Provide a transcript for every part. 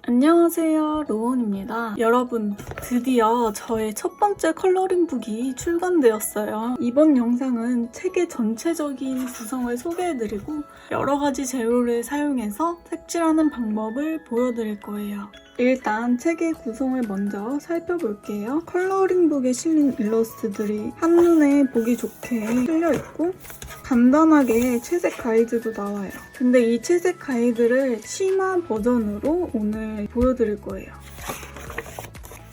안녕하세요, 로운입니다. 여러분, 드디어 저의 첫 번째 컬러링북이 출간되었어요. 이번 영상은 책의 전체적인 구성을 소개해드리고 여러 가지 재료를 사용해서 색칠하는 방법을 보여드릴 거예요. 일단 책의 구성을 먼저 살펴볼게요. 컬러링북에 실린 일러스트들이 한눈에 보기 좋게 실려있고 간단하게 채색 가이드도 나와요. 근데 이 채색 가이드를 심화 버전으로 오늘 보여드릴 거예요.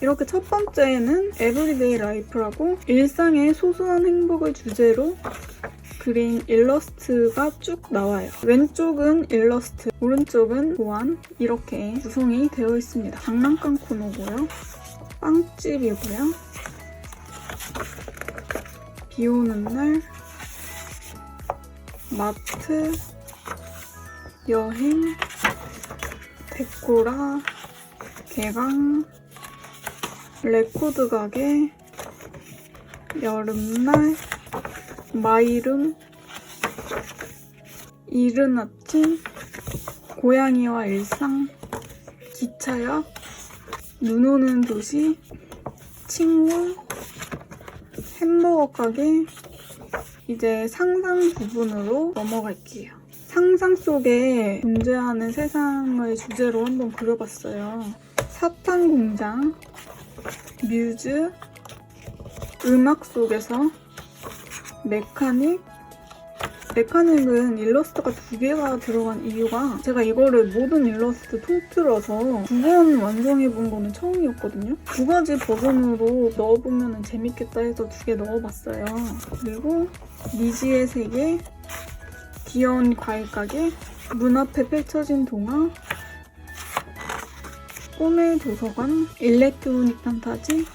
이렇게 첫 번째에는 에브리데이 라이프라고 일상의 소소한 행복을 주제로 그린 일러스트가 쭉 나와요. 왼쪽은 일러스트, 오른쪽은 도안 이렇게 구성이 되어 있습니다. 장난감 코너고요. 빵집이고요. 비 오는 날, 마트, 여행, 데코라, 개강, 레코드 가게, 여름날, 마이룸, 이른 아침, 고양이와 일상, 기차역, 눈 오는 도시, 친구, 햄버거 가게. 이제 상상 부분으로 넘어갈게요. 상상 속에 존재하는 세상을 주제로 한번 그려봤어요. 사탕 공장, 뮤즈, 음악 속에서 메카닉은 일러스트가 2개가 들어간 이유가 제가 이거를 모든 일러스트 통틀어서 2번 완성해본 거는 처음이었거든요. 2가지 버전으로 넣어보면 재밌겠다 해서 2개 넣어봤어요. 그리고 니지의 세계, 귀여운 과일 가게, 문 앞에 펼쳐진 동화, 꿈의 도서관, 일렉트로닉 판타지,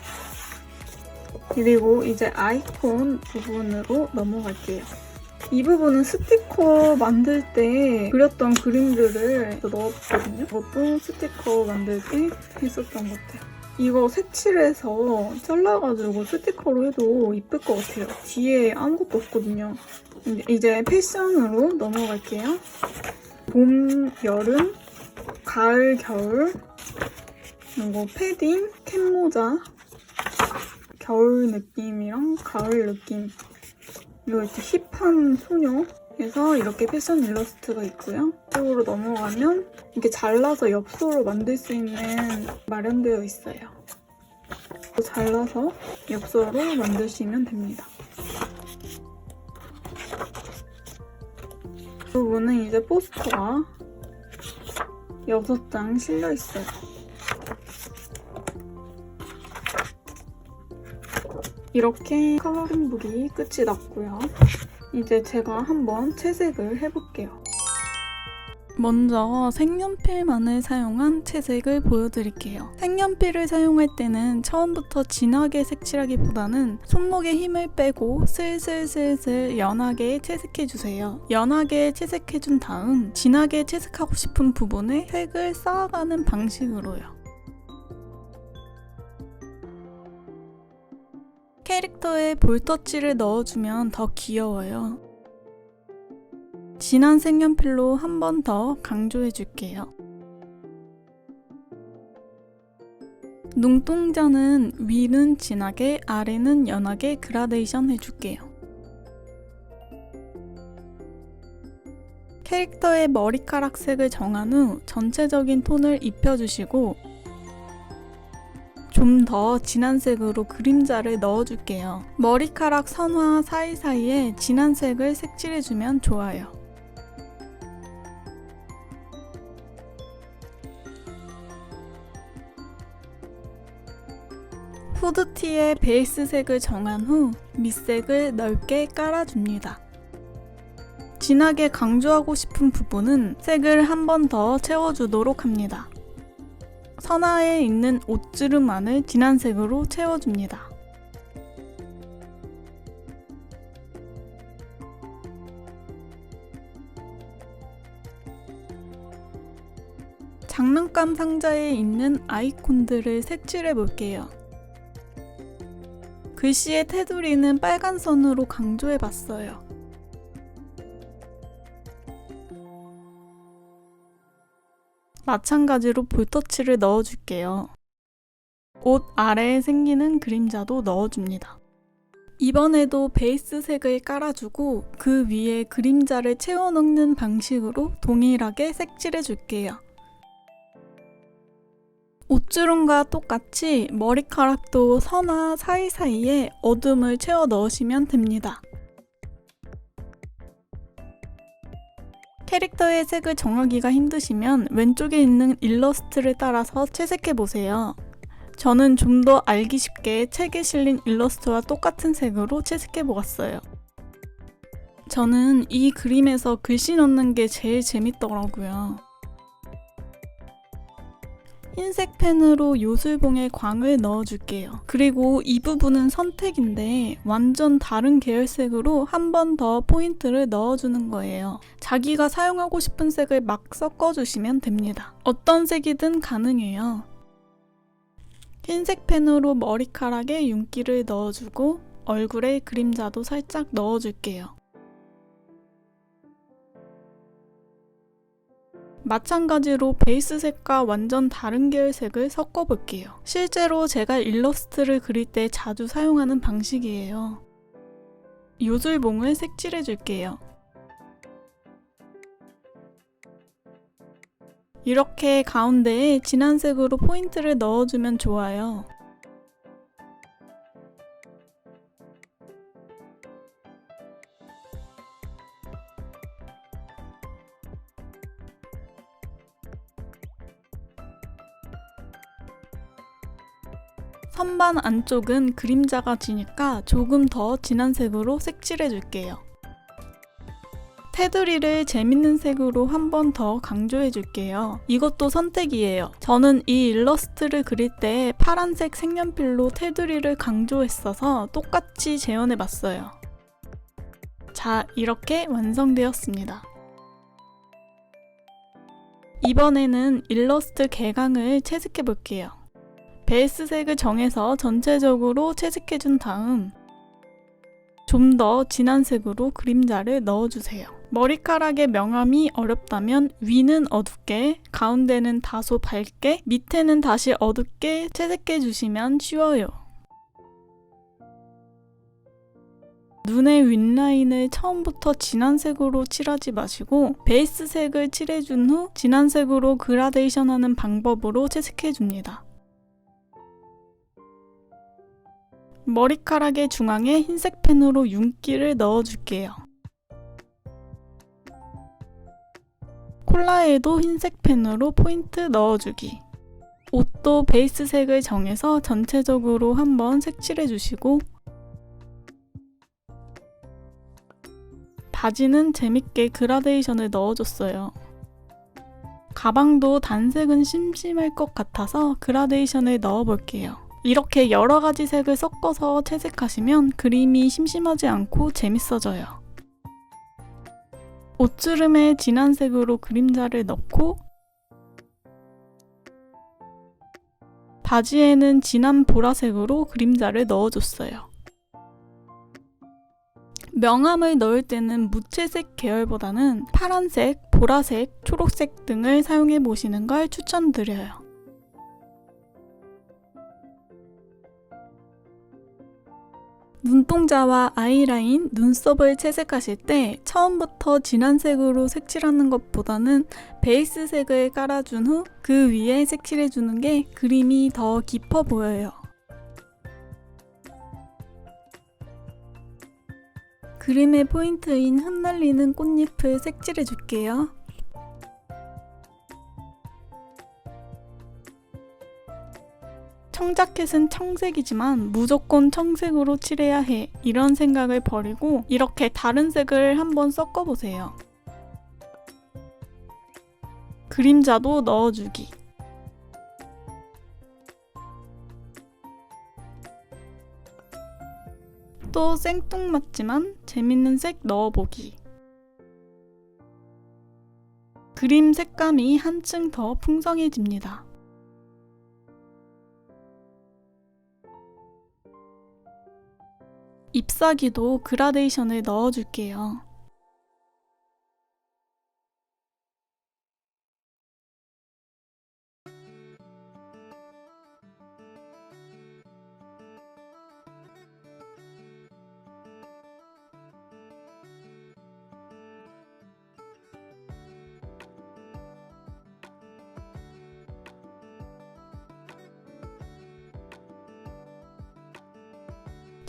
그리고 이제 아이콘 부분으로 넘어갈게요. 이 부분은 스티커 만들 때 그렸던 그림들을 넣었거든요. 이것도 스티커 만들 때 했었던 것 같아요. 이거 색칠해서 잘라가지고 스티커로 해도 이쁠 것 같아요. 뒤에 아무것도 없거든요. 이제 패션으로 넘어갈게요. 봄, 여름, 가을, 겨울, 그리고 패딩, 캡모자, 겨울 느낌이랑 가을 느낌. 그리고 이렇게 힙한 소녀에서 이렇게 패션 일러스트가 있고요. 이쪽으로 넘어가면 이렇게 잘라서 엽서로 만들 수 있는 마련되어 있어요. 잘라서 엽서로 만드시면 됩니다. 이 부분은 이제 포스터가 6장 실려 있어요. 이렇게 컬러링북이 끝이 났고요. 이제 제가 한번 채색을 해볼게요. 먼저 색연필만을 사용한 채색을 보여드릴게요. 색연필을 사용할 때는 처음부터 진하게 색칠하기보다는 손목에 힘을 빼고 슬슬슬슬 연하게 채색해주세요. 연하게 채색해준 다음 진하게 채색하고 싶은 부분에 색을 쌓아가는 방식으로요. 캐릭터에 볼터치를 넣어주면 더 귀여워요. 진한 색연필로 한 번 더 강조해줄게요. 눈동자는 위는 진하게, 아래는 연하게 그라데이션 해줄게요. 캐릭터의 머리카락 색을 정한 후 전체적인 톤을 입혀주시고 좀 더 진한 색으로 그림자를 넣어줄게요. 머리카락 선화 사이사이에 진한 색을 색칠해주면 좋아요. 후드티의 베이스 색을 정한 후 밑색을 넓게 깔아줍니다. 진하게 강조하고 싶은 부분은 색을 한 번 더 채워주도록 합니다. 선화에 있는 옷주름 안을 진한 색으로 채워줍니다. 장난감 상자에 있는 아이콘들을 색칠해 볼게요. 글씨의 테두리는 빨간 선으로 강조해 봤어요. 마찬가지로 볼터치를 넣어줄게요. 옷 아래에 생기는 그림자도 넣어줍니다. 이번에도 베이스 색을 깔아주고 그 위에 그림자를 채워넣는 방식으로 동일하게 색칠해줄게요. 옷주름과 똑같이 머리카락도 선화 사이사이에 어둠을 채워 넣으시면 됩니다. 캐릭터의 색을 정하기가 힘드시면 왼쪽에 있는 일러스트를 따라서 채색해보세요. 저는 좀 더 알기 쉽게 책에 실린 일러스트와 똑같은 색으로 채색해보았어요. 저는 이 그림에서 글씨 넣는 게 제일 재밌더라고요. 흰색 펜으로 요술봉에 광을 넣어줄게요. 그리고 이 부분은 선택인데 완전 다른 계열색으로 한 번 더 포인트를 넣어주는 거예요. 자기가 사용하고 싶은 색을 막 섞어주시면 됩니다. 어떤 색이든 가능해요. 흰색 펜으로 머리카락에 윤기를 넣어주고 얼굴에 그림자도 살짝 넣어줄게요. 마찬가지로 베이스 색과 완전 다른 계열 색을 섞어볼게요. 실제로 제가 일러스트를 그릴 때 자주 사용하는 방식이에요. 요술봉을 색칠해줄게요. 이렇게 가운데에 진한 색으로 포인트를 넣어주면 좋아요. 선반 안쪽은 그림자가 지니까 조금 더 진한 색으로 색칠해줄게요. 테두리를 재밌는 색으로 한 번 더 강조해줄게요. 이것도 선택이에요. 저는 이 일러스트를 그릴 때 파란색 색연필로 테두리를 강조했어서 똑같이 재현해봤어요. 자, 이렇게 완성되었습니다. 이번에는 일러스트 개강을 채색해볼게요. 베이스 색을 정해서 전체적으로 채색해준 다음 좀 더 진한 색으로 그림자를 넣어주세요. 머리카락의 명암이 어렵다면 위는 어둡게, 가운데는 다소 밝게, 밑에는 다시 어둡게 채색해주시면 쉬워요. 눈의 윗라인을 처음부터 진한 색으로 칠하지 마시고 베이스 색을 칠해준 후 진한 색으로 그라데이션하는 방법으로 채색해줍니다. 머리카락의 중앙에 흰색 펜으로 윤기를 넣어줄게요. 콜라에도 흰색 펜으로 포인트 넣어주기. 옷도 베이스 색을 정해서 전체적으로 한번 색칠해주시고 바지는 재밌게 그라데이션을 넣어줬어요. 가방도 단색은 심심할 것 같아서 그라데이션을 넣어볼게요. 이렇게 여러 가지 색을 섞어서 채색하시면 그림이 심심하지 않고 재밌어져요. 옷주름에 진한 색으로 그림자를 넣고 바지에는 진한 보라색으로 그림자를 넣어줬어요. 명암을 넣을 때는 무채색 계열보다는 파란색, 보라색, 초록색 등을 사용해 보시는 걸 추천드려요. 눈동자와 아이라인, 눈썹을 채색하실 때 처음부터 진한 색으로 색칠하는 것보다는 베이스 색을 깔아준 후 그 위에 색칠해주는 게 그림이 더 깊어 보여요. 그림의 포인트인 흩날리는 꽃잎을 색칠해줄게요. 청자켓은 청색이지만 무조건 청색으로 칠해야 해 이런 생각을 버리고 이렇게 다른 색을 한번 섞어보세요. 그림자도 넣어주기. 또 생뚱맞지만 재밌는 색 넣어보기. 그림 색감이 한층 더 풍성해집니다. 잎사귀도 그라데이션을 넣어줄게요.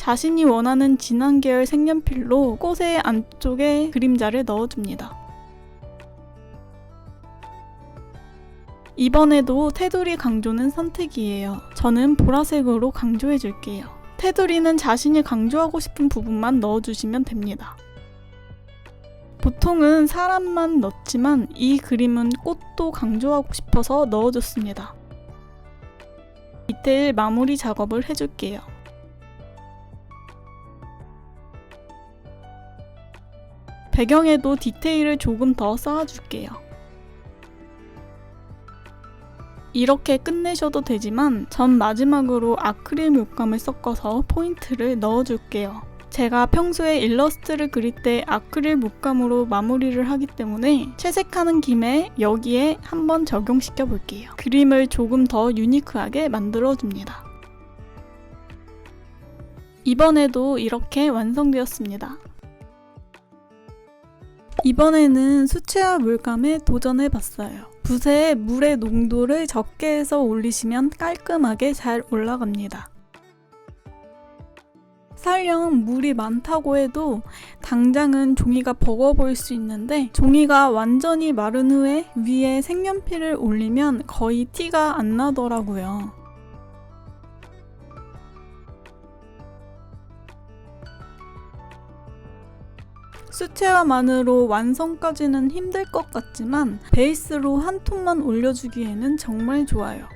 자신이 원하는 진한 계열 색연필로 꽃의 안쪽에 그림자를 넣어줍니다. 이번에도 테두리 강조는 선택이에요. 저는 보라색으로 강조해줄게요. 테두리는 자신이 강조하고 싶은 부분만 넣어주시면 됩니다. 보통은 사람만 넣지만 이 그림은 꽃도 강조하고 싶어서 넣어줬습니다. 디테일 마무리 작업을 해줄게요. 배경에도 디테일을 조금 더 쌓아줄게요. 이렇게 끝내셔도 되지만 전 마지막으로 아크릴 물감을 섞어서 포인트를 넣어줄게요. 제가 평소에 일러스트를 그릴 때 아크릴 물감으로 마무리를 하기 때문에 채색하는 김에 여기에 한번 적용시켜 볼게요. 그림을 조금 더 유니크하게 만들어줍니다. 이번에도 이렇게 완성되었습니다. 이번에는 수채화 물감에 도전해봤어요. 붓에 물의 농도를 적게 해서 올리시면 깔끔하게 잘 올라갑니다. 설령 물이 많다고 해도 당장은 종이가 버거워 보일 수 있는데 종이가 완전히 마른 후에 위에 색연필을 올리면 거의 티가 안 나더라고요. 수채화만으로 완성까지는 힘들 것 같지만 베이스로 한 톤만 올려주기에는 정말 좋아요.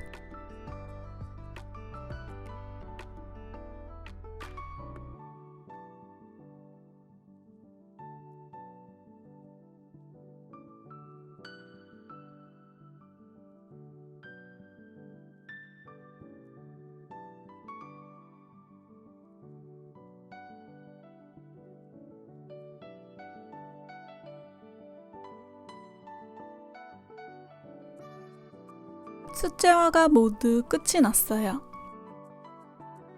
수채화가 모두 끝이 났어요.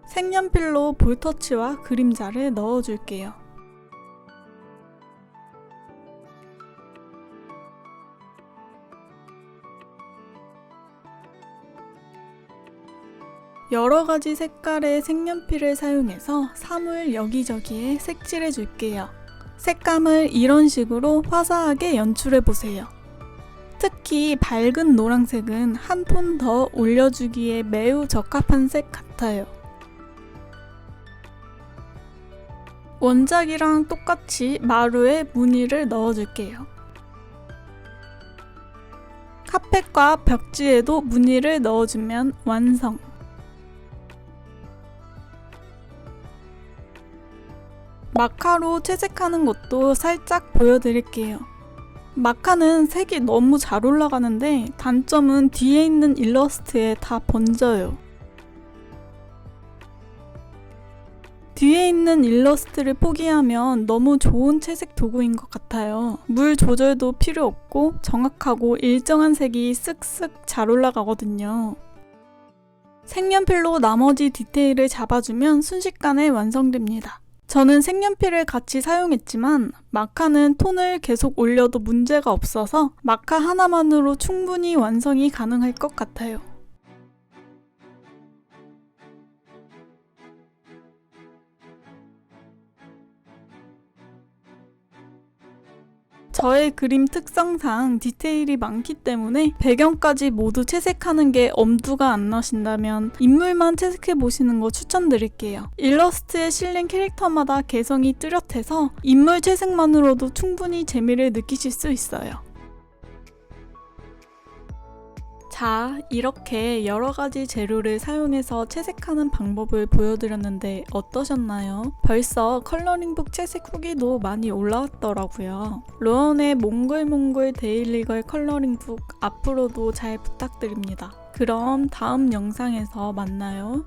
색연필로 볼터치와 그림자를 넣어줄게요. 여러가지 색깔의 색연필을 사용해서 사물 여기저기에 색칠해줄게요. 색감을 이런 식으로 화사하게 연출해보세요. 특히 밝은 노란색은 한 톤 더 올려주기에 매우 적합한 색 같아요. 원작이랑 똑같이 마루에 무늬를 넣어줄게요. 카펫과 벽지에도 무늬를 넣어주면 완성! 마카로 채색하는 것도 살짝 보여드릴게요. 마카는 색이 너무 잘 올라가는데 단점은 뒤에 있는 일러스트에 다 번져요. 뒤에 있는 일러스트를 포기하면 너무 좋은 채색 도구인 것 같아요. 물 조절도 필요 없고 정확하고 일정한 색이 쓱쓱 잘 올라가거든요. 색연필로 나머지 디테일을 잡아주면 순식간에 완성됩니다. 저는 색연필을 같이 사용했지만 마카는 톤을 계속 올려도 문제가 없어서 마카 하나만으로 충분히 완성이 가능할 것 같아요. 저의 그림 특성상 디테일이 많기 때문에 배경까지 모두 채색하는 게 엄두가 안 나신다면 인물만 채색해보시는 거 추천드릴게요. 일러스트에 실린 캐릭터마다 개성이 뚜렷해서 인물 채색만으로도 충분히 재미를 느끼실 수 있어요. 자, 이렇게 여러가지 재료를 사용해서 채색하는 방법을 보여드렸는데 어떠셨나요? 벌써 컬러링북 채색 후기도 많이 올라왔더라고요. 로원의 몽글몽글 데일리걸 컬러링북 앞으로도 잘 부탁드립니다. 그럼 다음 영상에서 만나요.